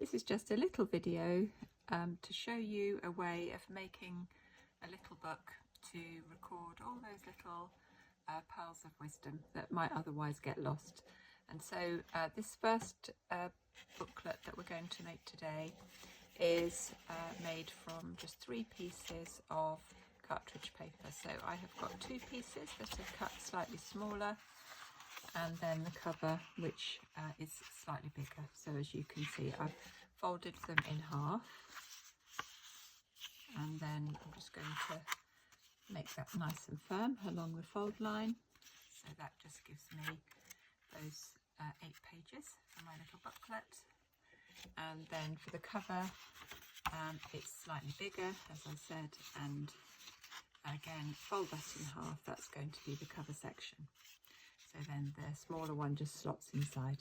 This is just a little video to show you a way of making a little book to record all those little pearls of wisdom that might otherwise get lost. And so this first booklet that we're going to make today is made from just 3 pieces of cartridge paper. So I have got 2 pieces that are cut slightly smaller, and then the cover, which is slightly bigger. So as you can see, I've folded them in half, and then I'm just going to make that nice and firm along the fold line. So that just gives me those 8 pages for my little booklet. And then for the cover, it's slightly bigger, as I said, and again, fold that in half. That's going to be the cover section. So then the smaller one just slots inside.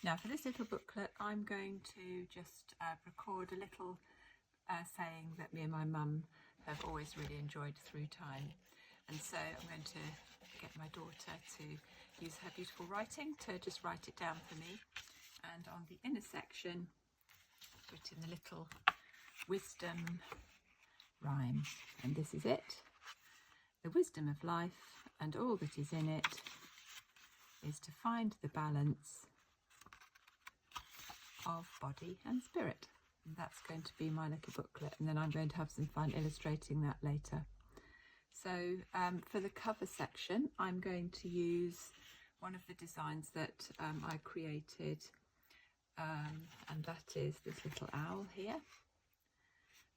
Now for this little booklet, I'm going to just record a little saying that me and my mum have always really enjoyed through time. And so I'm going to get my daughter to use her beautiful writing to just write it down for me. And on the inner section, put in the little wisdom rhyme. And this is it. The wisdom of life and all that is in it is to find the balance of body and spirit. And that's going to be my little booklet, and then I'm going to have some fun illustrating that later. So for the cover section, I'm going to use one of the designs that I created, and that is this little owl here.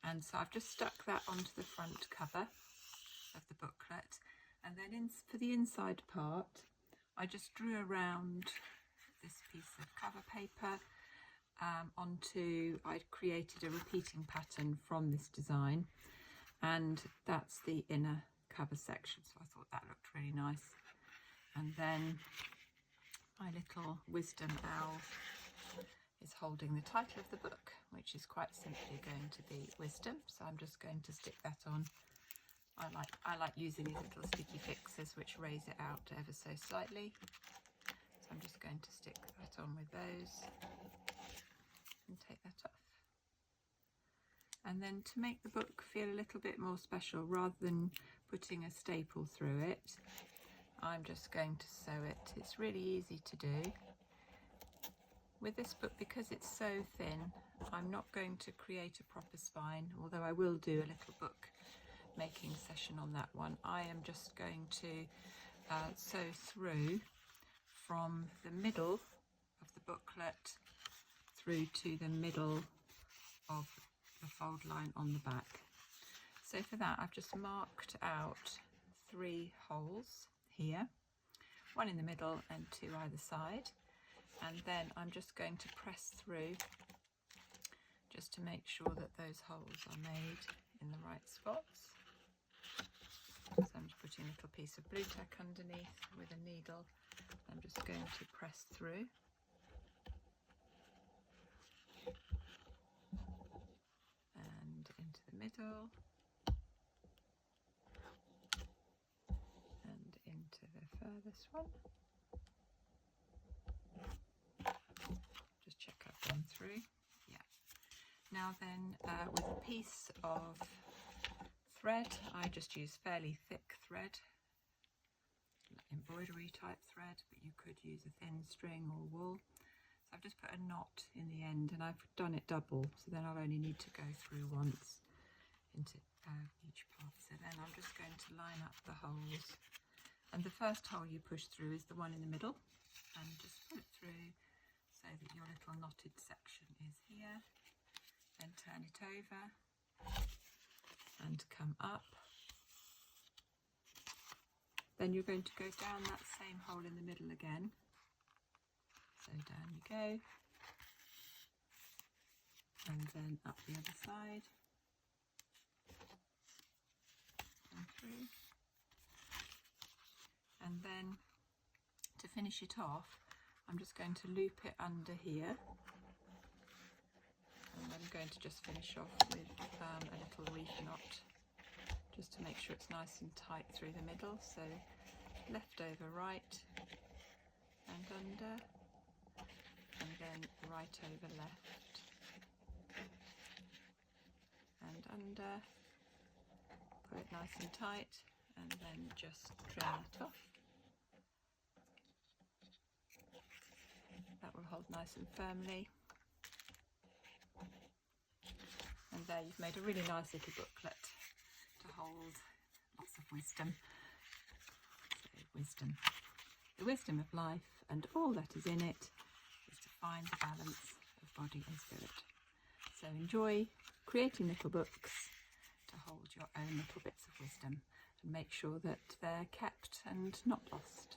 And so I've just stuck that onto the front cover of the booklet, and then for the inside part, I just drew around this piece of cover paper I created a repeating pattern from this design, and that's the inner cover section. So I thought that looked really nice. And then my little wisdom owl is holding the title of the book, which is quite simply going to be wisdom. So I'm just going to stick that on. I like using these little sticky fixes which raise it out ever so slightly. So I'm just going to stick that on with those and take that off. And then to make the book feel a little bit more special, rather than putting a staple through it, I'm just going to sew it. It's really easy to do. With this book, because it's so thin, I'm not going to create a proper spine, although I will do a little book making session on that one. I am just going to sew through from the middle of the booklet through to the middle of the fold line on the back. So for that, I've just marked out 3 holes here, 1 in the middle and 2 either side. And then I'm just going to press through just to make sure that those holes are made in the right spots. So I'm just putting a little piece of blue tack underneath with a needle. I'm just going to press through. And into the middle. And into the furthest one. Just check I've gone through. Yeah. Now then, with a piece of thread, I just use fairly thick thread, embroidery type thread, but you could use a thin string or wool. So I've just put a knot in the end, and I've done it double, so then I'll only need to go through once into each part. So then I'm just going to line up the holes, and the first hole you push through is the one in the middle, and just pull it through so that your little knotted section is here. Then turn it over and come up. Then you're going to go down that same hole in the middle again. So down you go. And then up the other side. And through. And then to finish it off, I'm just going to loop it under here. And I'm going to just finish off with a little reef knot, just to make sure it's nice and tight through the middle. So left over right and under, and then then right over left and under, pull it nice and tight, and then just trim that off. That will hold nice and firmly. And there you've made a really nice little booklet to hold lots of wisdom. So wisdom. The wisdom of life and all that is in it is to find the balance of body and spirit. So enjoy creating little books to hold your own little bits of wisdom and make sure that they're kept and not lost.